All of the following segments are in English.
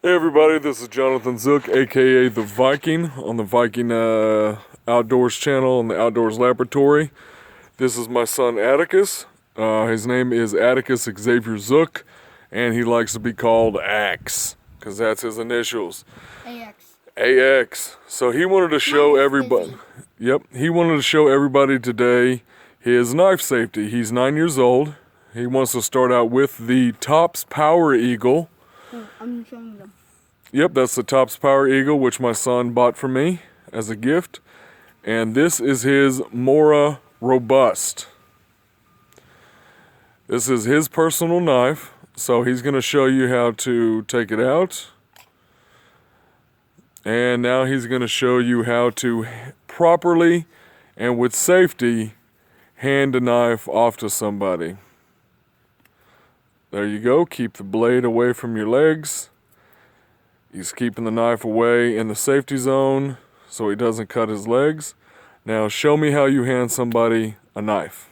Hey everybody, this is Jonathan Zook, aka the Viking, on the Viking Outdoors channel and the Outdoors Laboratory. This is my son Atticus. His name is Atticus Xavier Zook, and he likes to be called Axe, because that's his initials. AX. AX. So he wanted to show everybody. Yep, he wanted to show everybody today his knife safety. He's 9 years old. He wants to start out with the Tops Power Eagle. Oh, I'm showing them. Yep, that's the Tops Power Eagle, which my son bought for me as a gift. And this is his Mora Robust. This is his personal knife, so he's going to show you how to take it out. And now he's going to show you how to properly and with safety hand a knife off to somebody. There you go. Keep the blade away from your legs. He's keeping the knife away in the safety zone so he doesn't cut his legs. Now show me how you hand somebody a knife.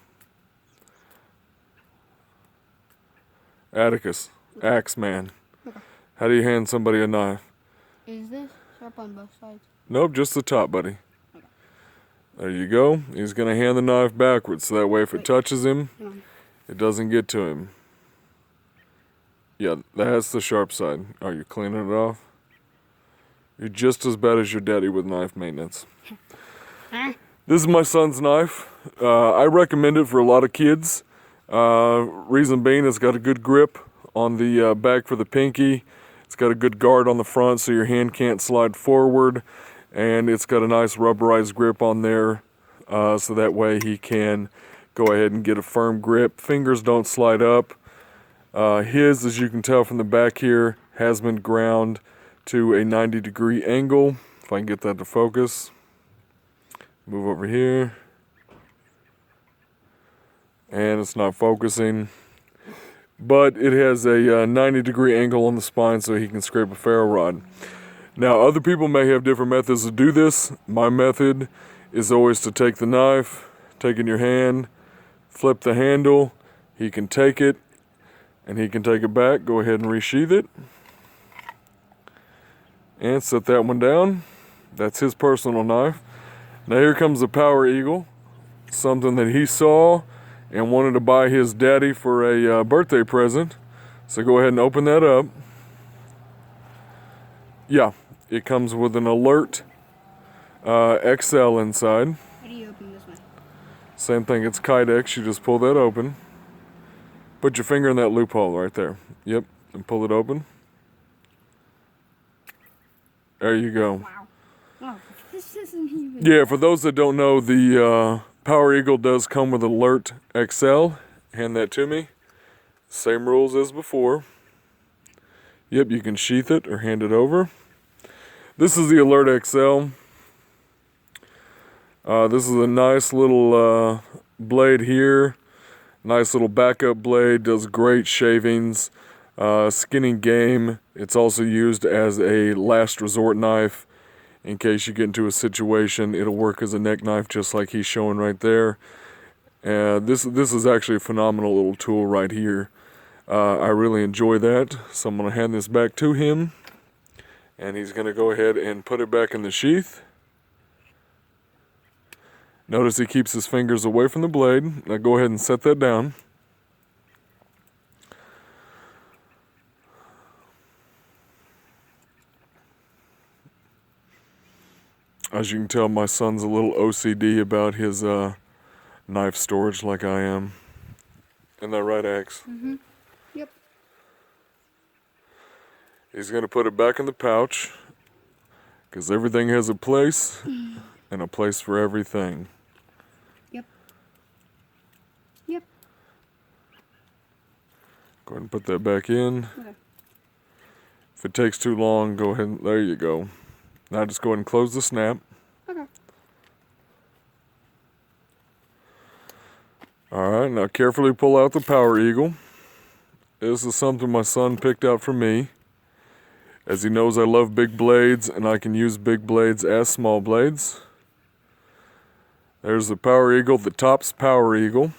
Atticus, Axe Man. Okay. How do you hand somebody a knife? Is this sharp on both sides? Nope, just the top, buddy. Okay. There you go. He's going to hand the knife backwards so that way if it touches him, it doesn't get to him. Yeah, that's the sharp side. Are you cleaning it off? You're just as bad as your daddy with knife maintenance. This is my son's knife. I recommend it for a lot of kids. Reason being, it's got a good grip on the back for the pinky. It's got a good guard on the front so your hand can't slide forward. And it's got a nice rubberized grip on there so that way he can go ahead and get a firm grip. Fingers don't slide up. His, as you can tell from the back here, has been ground to a 90-degree angle. If I can get that to focus. Move over here. And it's not focusing. But it has a 90-degree angle on the spine so he can scrape a ferro rod. Now, other people may have different methods to do this. My method is always to take the knife, take it in your hand, flip the handle. He can take it, and he can take it back. Go ahead and resheath it. And set that one down. That's his personal knife. Now here comes the Power Eagle. Something that he saw and wanted to buy his daddy for a birthday present. So go ahead and open that up. Yeah, it comes with an Alert XL inside. How do you open this one? Same thing, it's Kydex. You just pull that open. Put your finger in that loophole right there. Yep, and pull it open. There you go. Wow. Oh, this isn't even... Yeah, for those that don't know, the Power Eagle does come with Alert XL. Hand that to me. Same rules as before. Yep, you can sheath it or hand it over. This is the Alert XL. This is a nice little blade here. Nice little backup blade. Does great shavings. Skinning game. It's also used as a last resort knife. In case you get into a situation, it'll work as a neck knife just like he's showing right there. This is actually a phenomenal little tool right here. I really enjoy that. So I'm going to hand this back to him. And he's going to go ahead and put it back in the sheath. Notice he keeps his fingers away from the blade. Now go ahead and set that down. As you can tell, my son's a little OCD about his knife storage like I am. Isn't that right, Axe? Mm-hmm. Yep. He's going to put it back in the pouch because everything has a place and a place for everything. Yep. Yep. Go ahead and put that back in. Okay. If it takes too long, go ahead and, there you go. Now just go ahead and close the snap. Okay. Alright, now carefully pull out the Power Eagle. This is something my son picked out for me. As he knows I love big blades and I can use big blades as small blades. There's the Power Eagle, the Tops Power Eagle.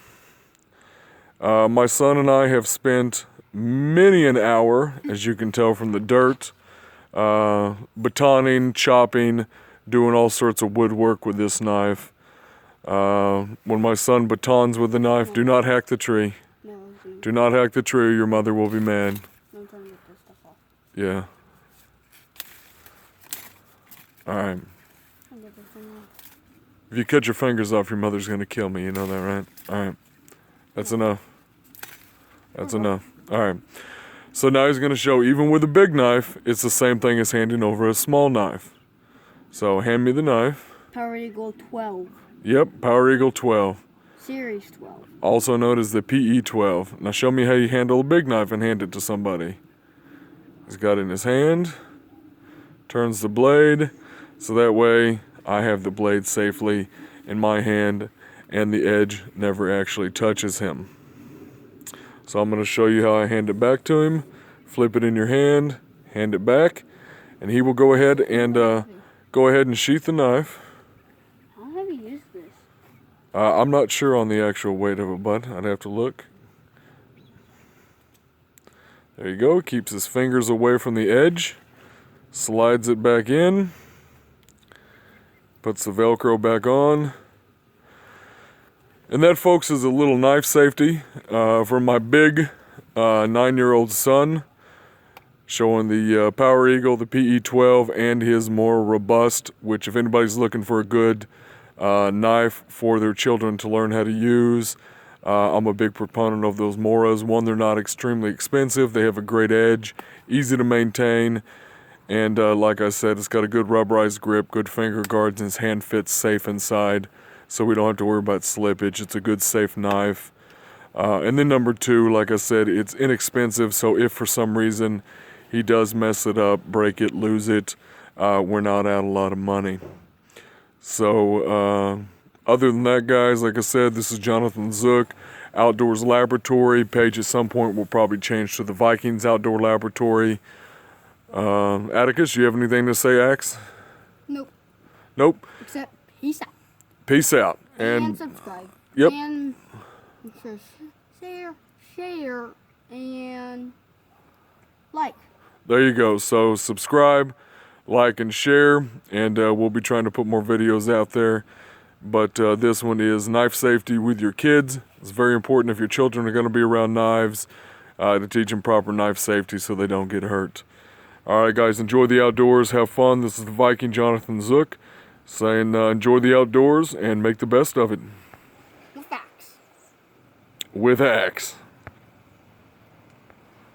My son and I have spent many an hour, as you can tell from the dirt, batoning, chopping, doing all sorts of woodwork with this knife. When my son batons with the knife, do not hack the tree. No, I'm Do not hack the tree, or your mother will be mad. trying to get this stuff off. Yeah. Alright. I'll get this thing off. If you cut your fingers off, your mother's gonna kill me. You know that, right? Alright. That's enough. That's enough. Alright. So now he's gonna show, even with a big knife, it's the same thing as handing over a small knife. So hand me the knife. Power Eagle 12. Yep, Power Eagle 12. Series 12. Also known as the PE 12. Now show me how you handle a big knife and hand it to somebody. He's got it in his hand. Turns the blade. So that way I have the blade safely in my hand and the edge never actually touches him. So I'm going to show you how I hand it back to him. Flip it in your hand, hand it back, and he will go ahead and sheath the knife. How heavy is this? I'm not sure on the actual weight of it, bud. I'd have to look. There you go. Keeps his fingers away from the edge. Slides it back in. Puts the Velcro back on. And that, folks, is a little knife safety for my big 9-year-old son. Showing the Power Eagle, the PE12, and his more robust, which if anybody's looking for a good knife for their children to learn how to use, I'm a big proponent of those Moras. One, they're not extremely expensive. They have a great edge, easy to maintain, and like I said, it's got a good rubberized grip, good finger guards, and his hand fits safe inside, so we don't have to worry about slippage. It's a good, safe knife. And then number two, like I said, it's inexpensive, so if for some reason he does mess it up, break it, lose it, we're not out a lot of money. So, other than that, guys, like I said, this is Jonathan Zook, Outdoors Laboratory. Page at some point will probably change to the Vikings Outdoor Laboratory. Atticus, you have anything to say, Axe? Nope. Nope. Except peace out. Peace out. And subscribe. Yep. And share, and like. There you go. So subscribe, like, and share, and we'll be trying to put more videos out there. But this one is knife safety with your kids. It's very important if your children are going to be around knives to teach them proper knife safety so they don't get hurt. All right, guys, enjoy the outdoors. Have fun. This is the Viking Jonathan Zook saying enjoy the outdoors and make the best of it. With facts. With axe.